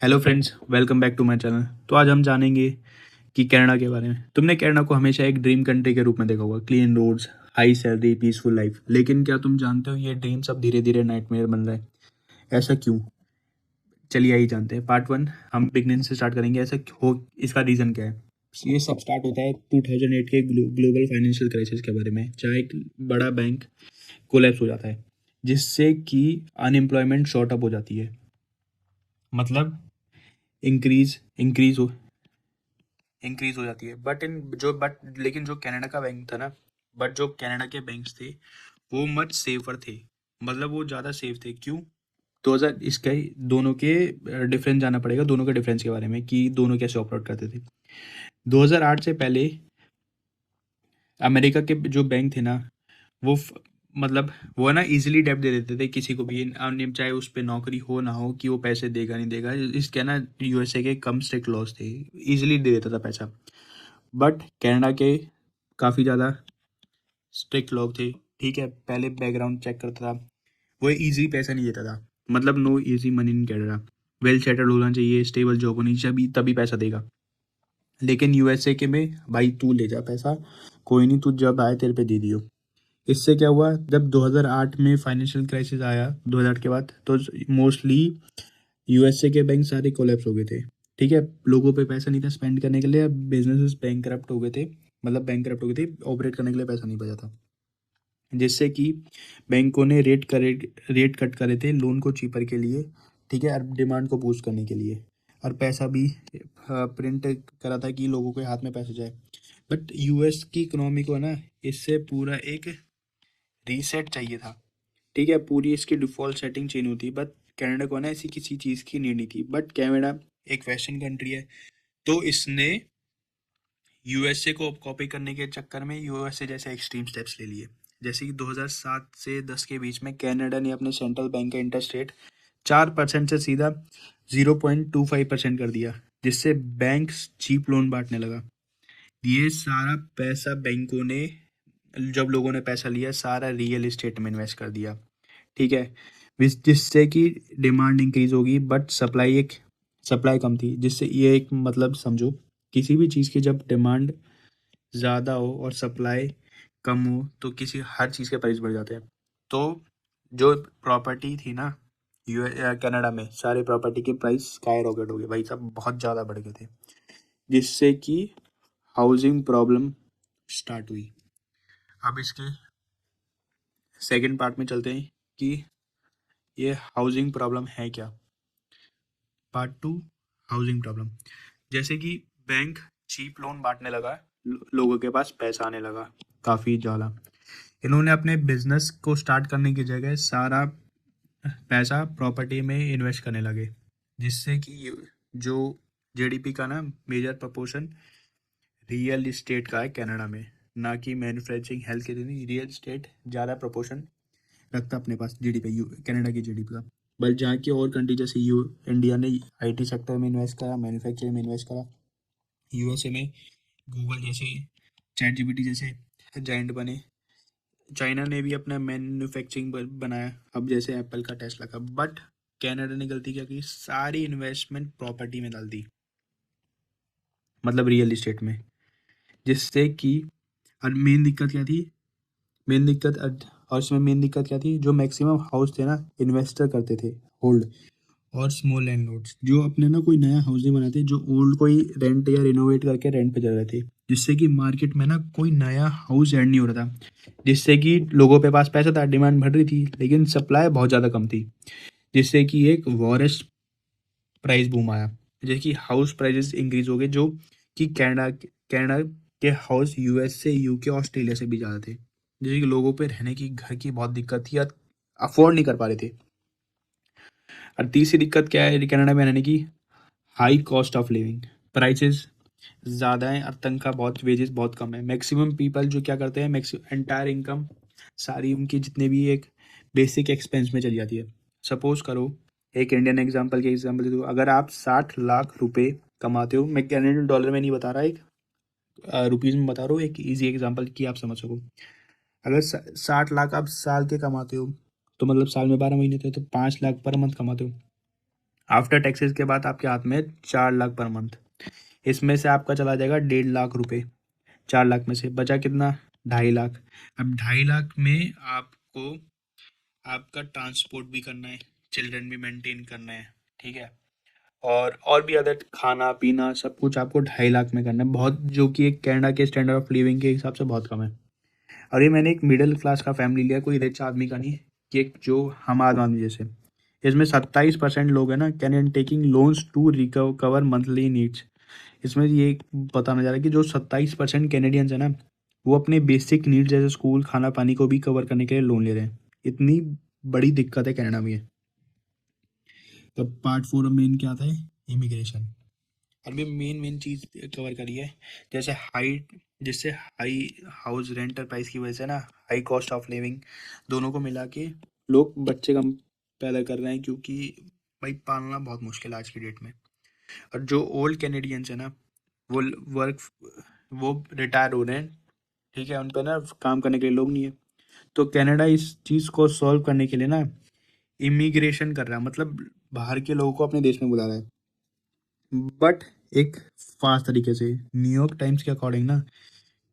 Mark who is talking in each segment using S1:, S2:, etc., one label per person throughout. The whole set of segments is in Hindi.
S1: Hello friends, welcome back to my channel. तो आज हम जानेंगे कि कनाडा के बारे में। तुमने कनाडा को हमेशा एक ड्रीम कंट्री के रूप में देखा होगा, clean roads, high salary, peaceful life. लेकिन क्या तुम जानते हो ये ड्रीम सब धीरे धीरे नाइटमेयर बन रहा है? ऐसा क्यों? चलिए यही जानते हैं। पार्ट वन हम बिगनिंग से स्टार्ट करेंगे। ऐसा हो, इसका रीज़न क्या है? ये सब स्टार्ट होता है 2008 के ग्लोबल फाइनेंशियल क्राइसिस के बारे में, जहाँ एक बड़ा बैंक कोलैप्स हो जाता है, जिससे कि अनएम्प्लॉयमेंट शॉर्ट अप हो जाती है। मतलब इंक्रीज इंक्रीज हो जाती है। बट लेकिन जो कनाडा का बैंक था ना, बट जो कनाडा के बैंक्स थे वो मच सेफर थे। मतलब वो ज़्यादा सेफ थे। क्यों? 2000 इसका ही दोनों के डिफरेंस जाना पड़ेगा, दोनों के डिफरेंस के बारे में कि दोनों कैसे ऑपरेट करते थे। 2008 से पहले अमेरिका के जो बैंक थे ना, वो मतलब वो ना इजीली डेब्ट दे देते थे किसी को भी, चाहे उस पर नौकरी हो ना हो, कि वो पैसे देगा नहीं देगा। इसके ना यूएसए के कम स्ट्रिक्ट लॉज थे, इजीली दे देता था पैसा। बट कनाडा के काफ़ी ज़्यादा स्ट्रिक्ट लोग थे। ठीक है, पहले बैकग्राउंड चेक करता था। वो इजी पैसा नहीं देता था। मतलब no easy money in Canada. Well settled होना चाहिए, स्टेबल जॉब होनी चाहिए, तभी पैसा देगा। लेकिन यूएसए के में भाई तू ले जा पैसा, कोई नहीं, तू जब आए तेरे पे दे दियो। इससे क्या हुआ, जब 2008 में फाइनेंशियल क्राइसिस आया 2008 के बाद, तो मोस्टली यूएसए के बैंक सारे कोलैप्स हो गए थे। ठीक है, लोगों पे पैसा नहीं था स्पेंड करने के लिए, बिजनेसेस बैंकरप्ट हो गए थे। मतलब बैंकरप्ट हो गए थे, ऑपरेट करने के लिए पैसा नहीं बचा था। जिससे कि बैंकों ने रेट कट करे थे लोन को चीपर के लिए। ठीक है, और डिमांड को बूस्ट करने के लिए, और पैसा भी प्रिंट करा था कि लोगों के हाथ में पैसा जाए। बट यूएस की इकोनॉमी को ना इससे पूरा एक रीसेट चाहिए था। ठीक है, पूरी इसकी डिफ़ॉल्ट सेटिंग चेंज होती। बट कनाडा को ना ऐसी किसी चीज़ की नीड नहीं थी। बट कनाडा एक वेस्टर्न कंट्री है, तो इसने यूएसए को कॉपी करने के चक्कर में यूएसए जैसे एक्सट्रीम स्टेप्स ले लिए। जैसे कि 2007 से 10 के बीच में कनाडा ने अपने सेंट्रल बैंक का इंटरेस्ट रेट 4% से सीधा 0.25% कर दिया, जिससे बैंक चीप लोन बांटने लगा। ये सारा पैसा बैंकों ने, जब लोगों ने पैसा लिया, सारा रियल एस्टेट में इन्वेस्ट कर दिया। ठीक है, जिससे कि डिमांड इंक्रीज होगी, बट सप्लाई कम थी। जिससे ये एक मतलब समझो, किसी भी चीज़ की जब डिमांड ज़्यादा हो और सप्लाई कम हो तो किसी हर चीज़ के प्राइस बढ़ जाते हैं। तो जो प्रॉपर्टी थी ना कनाडा में, सारे प्रॉपर्टी के प्राइस स्काई रॉकेट हो गए भाई साहब, बहुत ज़्यादा बढ़ गए थे। जिससे कि हाउसिंग प्रॉब्लम स्टार्ट हुई। अब इसके सेकंड पार्ट में चलते हैं कि ये हाउसिंग प्रॉब्लम है क्या। Part two, housing problem. जैसे कि बैंक चीप लोन बांटने लगा, लोगों के पास पैसा आने लगा काफ़ी ज़्यादा। इन्होंने अपने बिजनेस को स्टार्ट करने की जगह सारा पैसा प्रॉपर्टी में इन्वेस्ट करने लगे। जिससे कि जो जीडीपी का ना मेजर प्रपोर्शन रियल इस्टेट का है कनाडा में, ना कि मैन्युफैक्चरिंग हेल्थ के लिए। रियल इस्टेट ज़्यादा प्रपोर्शन रखता अपने पास जीडीपी, कनाडा की जीडीपी का। बट जहाँ की और कंट्री जैसे इंडिया ने आईटी सेक्टर में इन्वेस्ट करा, मैन्युफैक्चरिंग में इन्वेस्ट करा। यूएसए में गूगल जैसे, चैट जीपीटी जैसे जाइंट बने। चाइना ने भी अपना मैन्युफैक्चरिंग बनाया, अब जैसे एप्पल का, टेस्ला का। बट कनाडा ने गलती क्या की, सारी इन्वेस्टमेंट प्रॉपर्टी में डाल दी, मतलब रियल इस्टेट में। जिससे कि, और मेन दिक्कत क्या थी, मेन दिक्कत और इसमें मेन दिक्कत क्या थी, जो मैक्सिमम हाउस थे ना, इन्वेस्टर करते थे होल्ड, और स्मॉल लैंडलॉर्ड्स जो अपने ना कोई नया हाउस नहीं बनाते, जो ओल्ड कोई रेंट या रिनोवेट करके रेंट पे चल रहे थे। जिससे कि मार्केट में ना कोई नया हाउस ऐड नहीं हो रहा था। जिससे कि लोगों पे पास पैसा था, डिमांड बढ़ रही थी, लेकिन सप्लाई बहुत ज़्यादा कम थी। जिससे कि एक वॉरेस्ट प्राइस बूम आया। जैसे कि हाउस प्राइजेस इंक्रीज हो गए, जो कि कनाडा के हाउस यूएस से, यूके, ऑस्ट्रेलिया से भी ज़्यादा थे। जैसे कि लोगों पे रहने की, घर की बहुत दिक्कत थी, या अफोर्ड नहीं कर पा रहे थे। और तीसरी दिक्कत क्या है कनाडा में रहने की, high cost of living. Prices ज़्यादा हैं और तनख्वाह बहुत, वेजेस बहुत कम है। मैक्सिमम पीपल जो क्या करते हैं, मैक्सिमम एंटायर इनकम सारी उनकी जितने भी एक बेसिक एक्सपेंस में चली जाती है। सपोज करो, एक इंडियन एग्जांपल दे दूँ, अगर आप 60 लाख रुपए कमाते हो, मैं कैनेडियन डॉलर में नहीं बता रहा, एक रुपीज़ में बता रहा हूँ, एक इजी एग्जांपल कि आप समझ सको। अगर 60 लाख आप साल के कमाते हो, तो मतलब साल में 12 महीने थे, तो 5 लाख पर मंथ कमाते हो। आफ्टर टैक्सेस के बाद आपके हाथ में 4 लाख पर मंथ। इसमें से आपका चला जाएगा 1.5 लाख रुपए। 4 लाख में से बचा कितना? 2.5 लाख। अब 2.5 लाख में आपको आपका ट्रांसपोर्ट भी करना है, चिल्ड्रन भी मेंटेन करना है, ठीक है, और भी अदर खाना पीना सब कुछ आपको 2.5 लाख में करना है, बहुत, जो कि एक कनाडा के स्टैंडर्ड ऑफ लिविंग के हिसाब से बहुत कम है। और ये मैंने एक मिडिल क्लास का फैमिली लिया, कोई रिच आदमी का नहीं, कि एक जो हम आदमी जैसे। इसमें 27% लोग हैं ना can taking loans to recover monthly needs. इसमें ये बताना जा रहा है कि जो 27% कैनेडियंस है ना, वो अपने बेसिक नीड्स जैसे स्कूल खाना पानी को भी कवर करने के लिए लोन ले रहे हैं। इतनी बड़ी दिक्कत है कनाडा में ये। तो पार्ट 4 मेन क्या था? इमिग्रेशन। और भी मेन चीज़ कवर करी है, जैसे जिससे हाई हाउस रेंट और प्राइस की वजह से ना, हाई कॉस्ट ऑफ लिविंग, दोनों को मिला के लोग बच्चे कम पैदा कर रहे हैं, क्योंकि भाई पालना बहुत मुश्किल है आज की डेट में। और जो ओल्ड कैनेडियंस है ना, वो वर्क वो रिटायर हो रहे हैं, ठीक है, उन पर ना काम करने के लिए लोग नहीं है। तो कनाडा इस चीज़ को सॉल्व करने के लिए ना इमिग्रेशन कर रहा है, मतलब बाहर के लोगों को अपने देश में बुला रहा है, बट एक फास्ट तरीके से। न्यूयॉर्क टाइम्स के अकॉर्डिंग ना,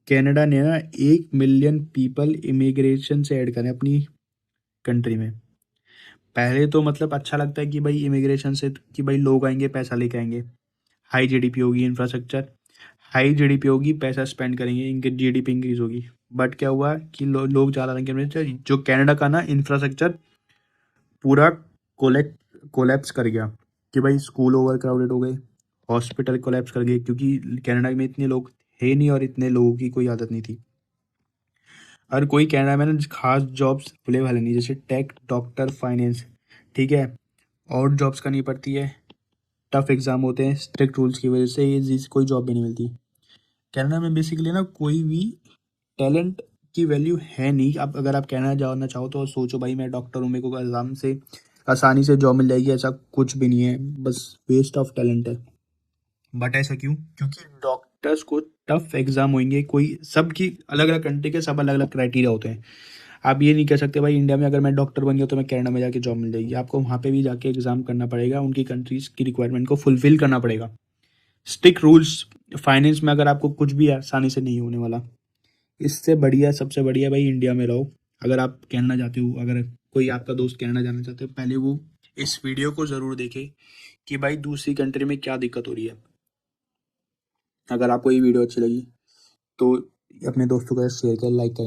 S1: कनाडा ने ना 1 मिलियन पीपल इमिग्रेशन से ऐड करें अपनी कंट्री में। पहले तो मतलब अच्छा लगता है कि भाई इमिग्रेशन से, कि भाई लोग आएंगे पैसा लेके आएंगे, हाई जीडीपी होगी, इंफ्रास्ट्रक्चर हाई जीडीपी होगी, पैसा स्पेंड करेंगे, इनकी जीडीपी इंक्रीज होगी। बट क्या हुआ कि लोग ज़्यादा रहेंगे, जो कनाडा का ना इंफ्रास्ट्रक्चर पूरा कोलैप्स कर गया, कि भाई स्कूल ओवर क्राउडेड हो गए, हॉस्पिटल कोलैप्स कर गए, क्योंकि कनाडा में इतने लोग थे नहीं और इतने लोगों की कोई आदत नहीं थी। और कोई कनाडा में ना खास जॉब्स खुले वाले नहीं, जैसे टेक, डॉक्टर, फाइनेंस, ठीक है, और जॉब्स करनी पड़ती है, टफ एग्जाम होते हैं, स्ट्रिक्ट रूल्स की वजह से ये कोई जॉब भी नहीं मिलती। कनाडा में बेसिकली ना कोई भी टैलेंट की वैल्यू है नहीं। अब अगर आप कनाडा जाना चाहो तो सोचो भाई मैं डॉक्टर हूँ, मेरे को आराम से आसानी से जॉब मिल जाएगी, ऐसा कुछ भी नहीं है, बस वेस्ट ऑफ टैलेंट है। बट ऐसा क्यों? क्योंकि डॉक्टर्स को टफ एग्जाम होंगे, कोई सबकी अलग अलग कंट्री के सब अलग अलग क्राइटेरिया होते हैं। आप ये नहीं कह सकते भाई इंडिया में अगर मैं डॉक्टर बन गया तो मैं कनाडा में जाके जॉब मिल जाएगी, आपको वहाँ पे भी जाके एग्जाम करना पड़ेगा, उनकी कंट्रीज की रिक्वायरमेंट को फुलफिल करना पड़ेगा, स्ट्रिक्ट रूल्स। फाइनेंस में अगर आपको कुछ भी आसानी से नहीं होने वाला। इससे बढ़िया, सबसे बढ़िया भाई इंडिया में रहो। अगर आप कनाडा जाते हो, अगर कोई आपका दोस्त कनाडा जाना चाहते हो, पहले वो इस वीडियो को ज़रूर देखे कि भाई दूसरी कंट्री में क्या दिक्कत हो रही है। अगर आपको ये वीडियो अच्छी लगी तो अपने दोस्तों के साथ शेयर करें, लाइक करें।